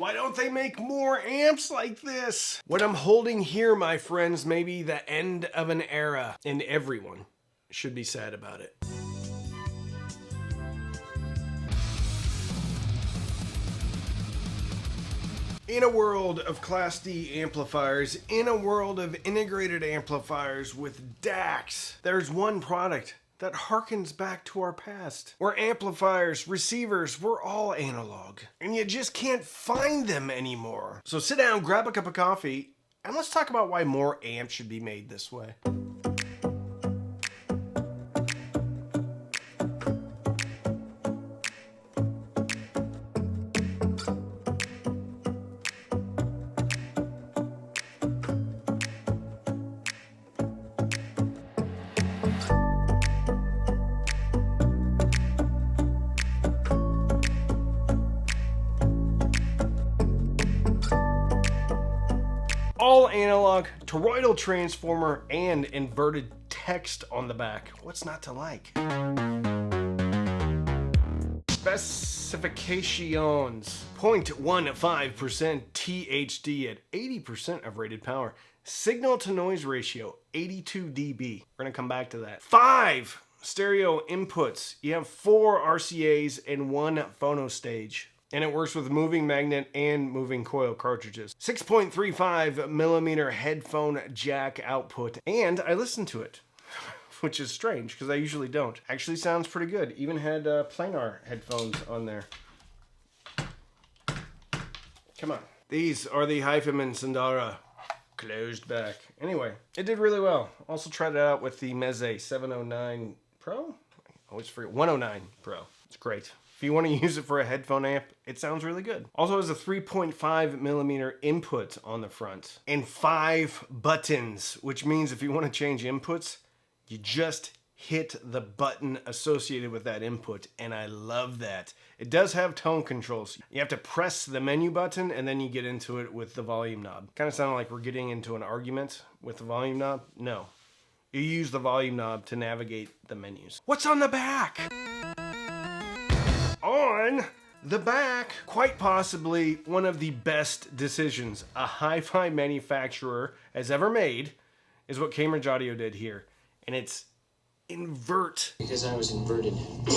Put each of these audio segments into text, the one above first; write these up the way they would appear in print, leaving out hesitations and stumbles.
Why don't they make more amps like this? What I'm holding here, my friends, may be the end of an era, and everyone should be sad about it. In a world of Class D amplifiers, in a world of integrated amplifiers with DACs, there's one product that harkens back to our past, where amplifiers, receivers, were all analog, and you just can't find them anymore. So sit down, grab a cup of coffee, and let's talk about why more amps should be made this way. All analog, toroidal transformer, and inverted text on the back. What's not to like? Specifications: 0.15% THD at 80% of rated power. Signal to noise ratio, 82 dB. We're gonna come back to that. 5 stereo inputs. You have 4 RCAs and 1 phono stage. And it works with moving magnet and moving coil cartridges. 6.35 millimeter headphone jack output. And I listened to it, which is strange because I usually don't. Actually sounds pretty good. Even had planar headphones on there. Come on. These are the Hyphaman Sandara closed back. Anyway, it did really well. Also tried it out with the Meze 709 Pro? I always forget. 109 Pro. It's great. If you want to use it for a headphone amp, it sounds really good. Also has a 3.5 millimeter input on the front and 5 buttons, which means if you want to change inputs, you just hit the button associated with that input, and I love that. It does have tone controls. You have to press the menu button and then you get into it with the volume knob. Kind of sounded like we're getting into an argument with the volume knob. No, you use the volume knob to navigate the menus. What's on the back? On the back, quite possibly one of the best decisions a hi-fi manufacturer has ever made is what Cambridge Audio did here. And it's invert. Because I was inverted.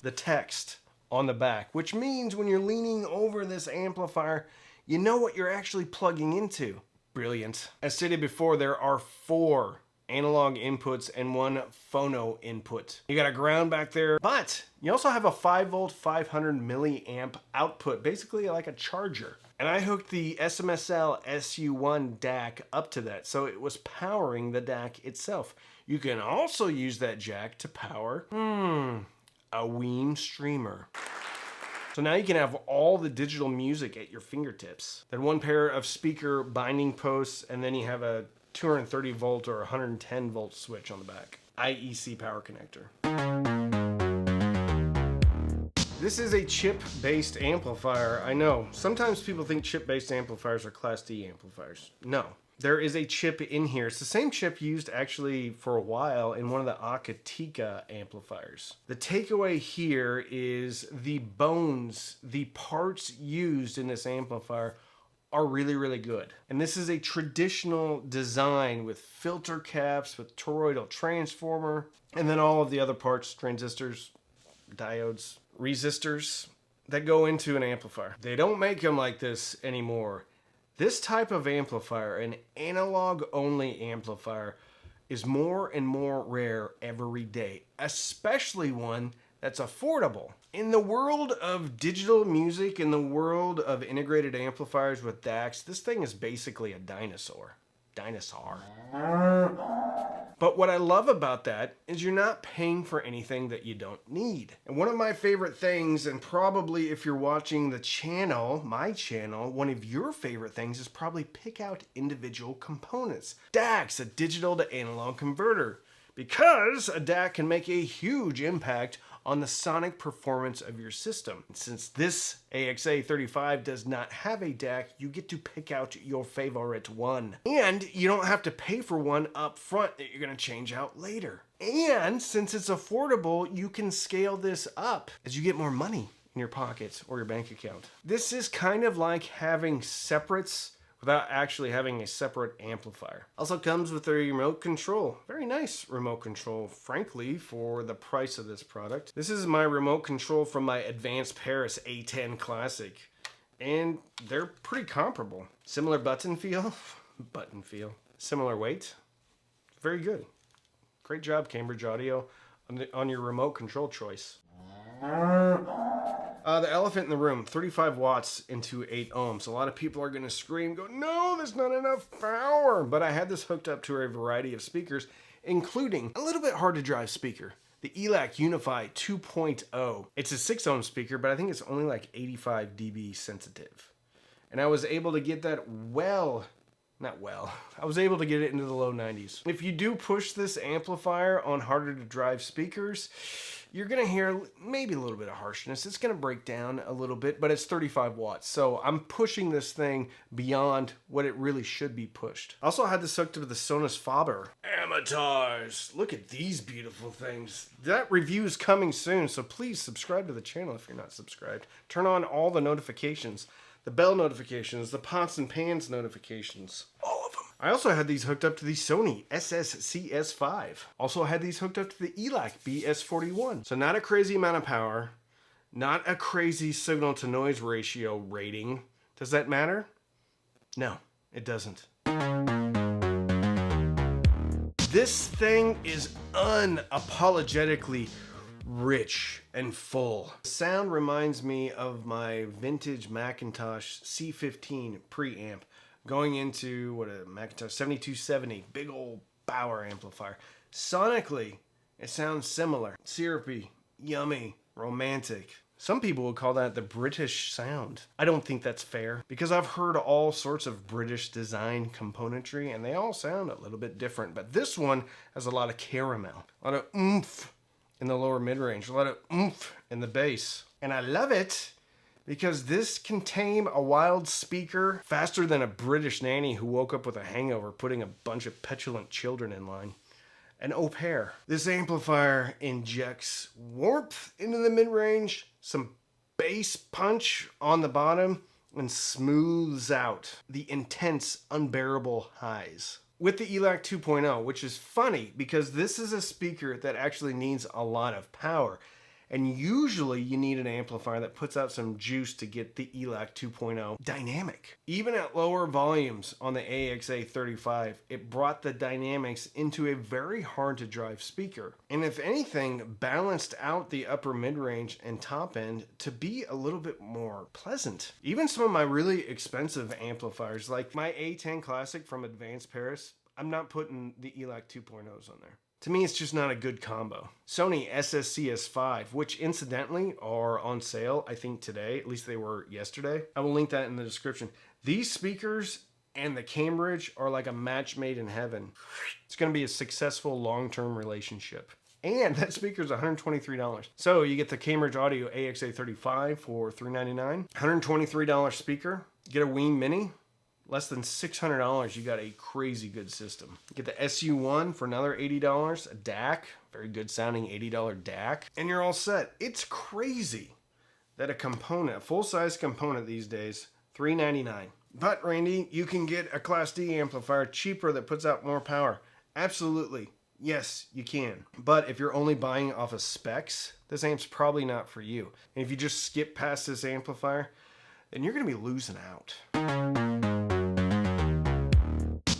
The text on the back, which means when you're leaning over this amplifier, you know what you're actually plugging into. Brilliant. As stated before, there are 4 analog inputs and 1 phono input. You got a ground back there, but you also have a 5 volt 500 milliamp output, basically like a charger. And I hooked the SMSL SU1 DAC up to that, so it was powering the DAC itself. You can also use that jack to power a Weem streamer. So now you can have all the digital music at your fingertips. Then 1 pair of speaker binding posts, and then you have a 230 volt or 110 volt switch on the back. IEC power connector. This is a chip-based amplifier. I know, sometimes people think chip-based amplifiers are Class D amplifiers. No, there is a chip in here. It's the same chip used actually for a while in one of the Akatika amplifiers. The takeaway here is the bones, the parts used in this amplifier are really, really good. And this is a traditional design with filter caps, with toroidal transformer, and then all of the other parts, transistors, diodes, resistors that go into an amplifier. They don't make them like this anymore. This type of amplifier, an analog-only amplifier, is more and more rare every day, especially one that's affordable. In the world of digital music, in the world of integrated amplifiers with DACs, this thing is basically a dinosaur. But what I love about that is you're not paying for anything that you don't need. And one of my favorite things, and probably if you're watching the channel, my channel, one of your favorite things is probably pick out individual components. DACs, a digital to analog converter. Because a DAC can make a huge impact on the sonic performance of your system. Since this AXA35 does not have a DAC, you get to pick out your favorite one. And you don't have to pay for one up front that you're gonna change out later. And since it's affordable, you can scale this up as you get more money in your pocket or your bank account. This is kind of like having separates without actually having a separate amplifier. Also comes with a remote control. Very nice remote control, frankly, for the price of this product. This is my remote control from my Advanced Paris A10 Classic, and they're pretty comparable. Similar button feel, similar weight. Very good. Great job, Cambridge Audio, on your remote control choice. The elephant in the room, 35 watts into 8 ohms. A lot of people are going to scream, go, no, there's not enough power. But I had this hooked up to a variety of speakers, including a little bit hard to drive speaker, the ELAC Unify 2.0. It's a 6 ohm speaker, but I think it's only like 85 dB sensitive. And I was able to get that I was able to get it into the low 90s. If you do push this amplifier on harder to drive speakers, you're going to hear maybe a little bit of harshness. It's going to break down a little bit, but it's 35 watts. So I'm pushing this thing beyond what it really should be pushed. I also had this hooked up to the Sonus Faber Amateurs. Look at these beautiful things. That review is coming soon, so please subscribe to the channel if you're not subscribed. Turn on all the notifications. The bell notifications, the pots and pans notifications, all of them. I also had these hooked up to the Sony SSCS5. Also had these hooked up to the ELAC BS41. So not a crazy amount of power, not a crazy signal to noise ratio rating. Does that matter? No, it doesn't. This thing is unapologetically rich and full. The sound reminds me of my vintage Macintosh C15 preamp going into a Macintosh 7270, big old Bauer amplifier. Sonically, it sounds similar. Syrupy, yummy, romantic. Some people would call that the British sound. I don't think that's fair because I've heard all sorts of British design componentry and they all sound a little bit different, but this one has a lot of caramel, a lot of oomph in the lower mid-range, a lot of oomph in the bass. And I love it because this can tame a wild speaker faster than a British nanny who woke up with a hangover putting a bunch of petulant children in line. An au pair. This amplifier injects warmth into the mid-range, some bass punch on the bottom, and smooths out the intense, unbearable highs. With the ELAC 2.0, which is funny because this is a speaker that actually needs a lot of power. And usually you need an amplifier that puts out some juice to get the ELAC 2.0 dynamic. Even at lower volumes on the AXA35, it brought the dynamics into a very hard to drive speaker. And if anything, balanced out the upper mid-range and top end to be a little bit more pleasant. Even some of my really expensive amplifiers, like my A10 Classic from Advanced Paris, I'm not putting the ELAC 2.0s on there. To me, it's just not a good combo. Sony SSCS5, which incidentally are on sale, I think today, at least they were yesterday. I will link that in the description. These speakers and the Cambridge are like a match made in heaven. It's going to be a successful long-term relationship. And that speaker is $123. So you get the Cambridge Audio AXA35 for $399. $123 speaker. Get a Ween Mini. Less than $600, you got a crazy good system. You get the SU1 for another $80, a DAC, very good sounding $80 DAC, and you're all set. It's crazy that a full-size component these days, $399. But Randy, you can get a Class D amplifier cheaper that puts out more power. Absolutely. Yes, you can. But if you're only buying off of specs, this amp's probably not for you. And if you just skip past this amplifier, then you're going to be losing out.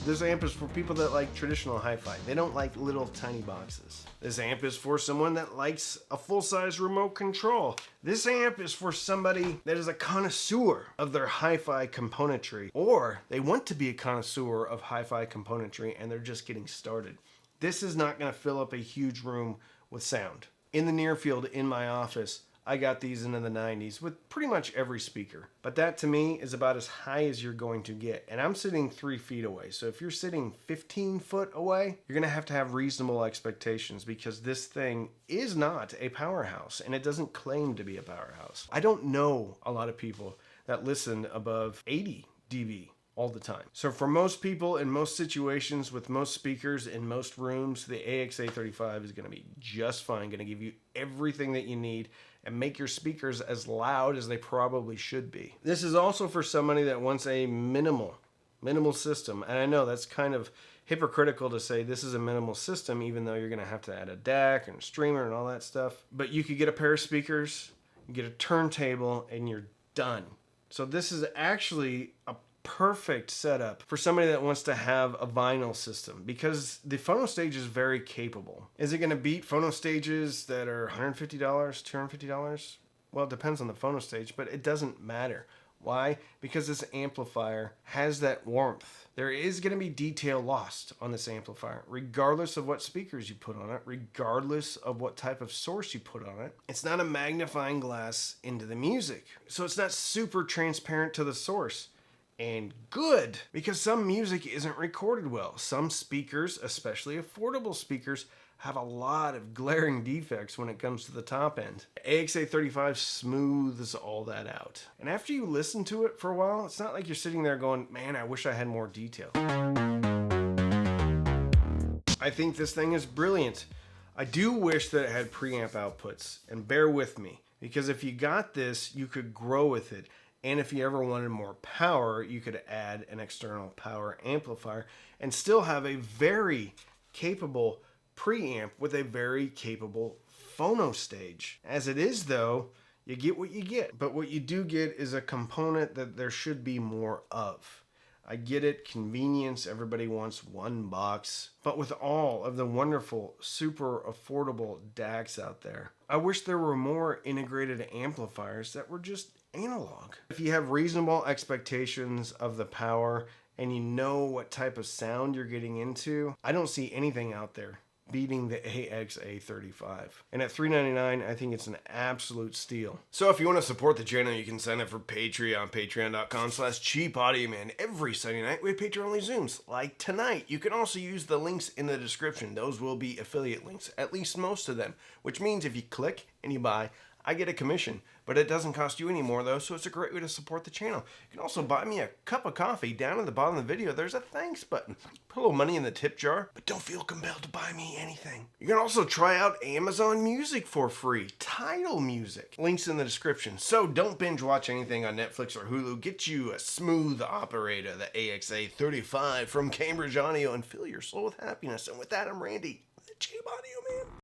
This amp is for people that like traditional hi-fi. They don't like little tiny boxes. This amp is for someone that likes a full-size remote control. This amp is for somebody that is a connoisseur of their hi-fi componentry, or they want to be a connoisseur of hi-fi componentry and they're just getting started. This is not going to fill up a huge room with sound. In the near field, in my office, I got these into the 90s with pretty much every speaker. But that to me is about as high as you're going to get. And I'm sitting 3 feet away. So if you're sitting 15 foot away, you're going to have reasonable expectations because this thing is not a powerhouse and it doesn't claim to be a powerhouse. I don't know a lot of people that listen above 80 dB all the time. So for most people in most situations with most speakers in most rooms, the AXA35 is going to be just fine, going to give you everything that you need and make your speakers as loud as they probably should be. This is also for somebody that wants a minimal system. And I know that's kind of hypocritical to say this is a minimal system, even though you're going to have to add a DAC and a streamer and all that stuff. But you could get a pair of speakers, you get a turntable, and you're done. So this is actually a perfect setup for somebody that wants to have a vinyl system, because the phono stage is very capable. Is it going to beat phono stages that are $150, $250? Well, it depends on the phono stage, but it doesn't matter. Why? Because this amplifier has that warmth. There is going to be detail lost on this amplifier, regardless of what speakers you put on it, regardless of what type of source you put on it. It's not a magnifying glass into the music, so it's not super transparent to the source. And good, because some music isn't recorded well. Some speakers, especially affordable speakers, have a lot of glaring defects when it comes to the top end. AXA35 smooths all that out. And after you listen to it for a while, it's not like you're sitting there going, man, I wish I had more detail. I think this thing is brilliant. I do wish that it had preamp outputs, and bear with me, because if you got this, you could grow with it. And if you ever wanted more power, you could add an external power amplifier and still have a very capable preamp with a very capable phono stage. As it is, though, you get what you get. But what you do get is a component that there should be more of. I get it, convenience, everybody wants one box. But with all of the wonderful, super affordable DACs out there, I wish there were more integrated amplifiers that were just analog. If you have reasonable expectations of the power and you know what type of sound you're getting into, I don't see anything out there beating the AXA35. And at $399, I think it's an absolute steal. So if you want to support the channel, you can sign up for Patreon, patreon.com/cheapaudioman. Every Sunday night, we have Patreon-only Zooms, like tonight. You can also use the links in the description. Those will be affiliate links, at least most of them, which means if you click and you buy, I get a commission, but it doesn't cost you any more though, so it's a great way to support the channel. You can also buy me a cup of coffee. Down at the bottom of the video, there's a thanks button. Put a little money in the tip jar, but don't feel compelled to buy me anything. You can also try out Amazon Music for free, Tidal Music. Links in the description. So don't binge watch anything on Netflix or Hulu. Get you a smooth operator, the AXA35 from Cambridge Audio, and fill your soul with happiness. And with that, I'm Randy, the Cheap Audio Man.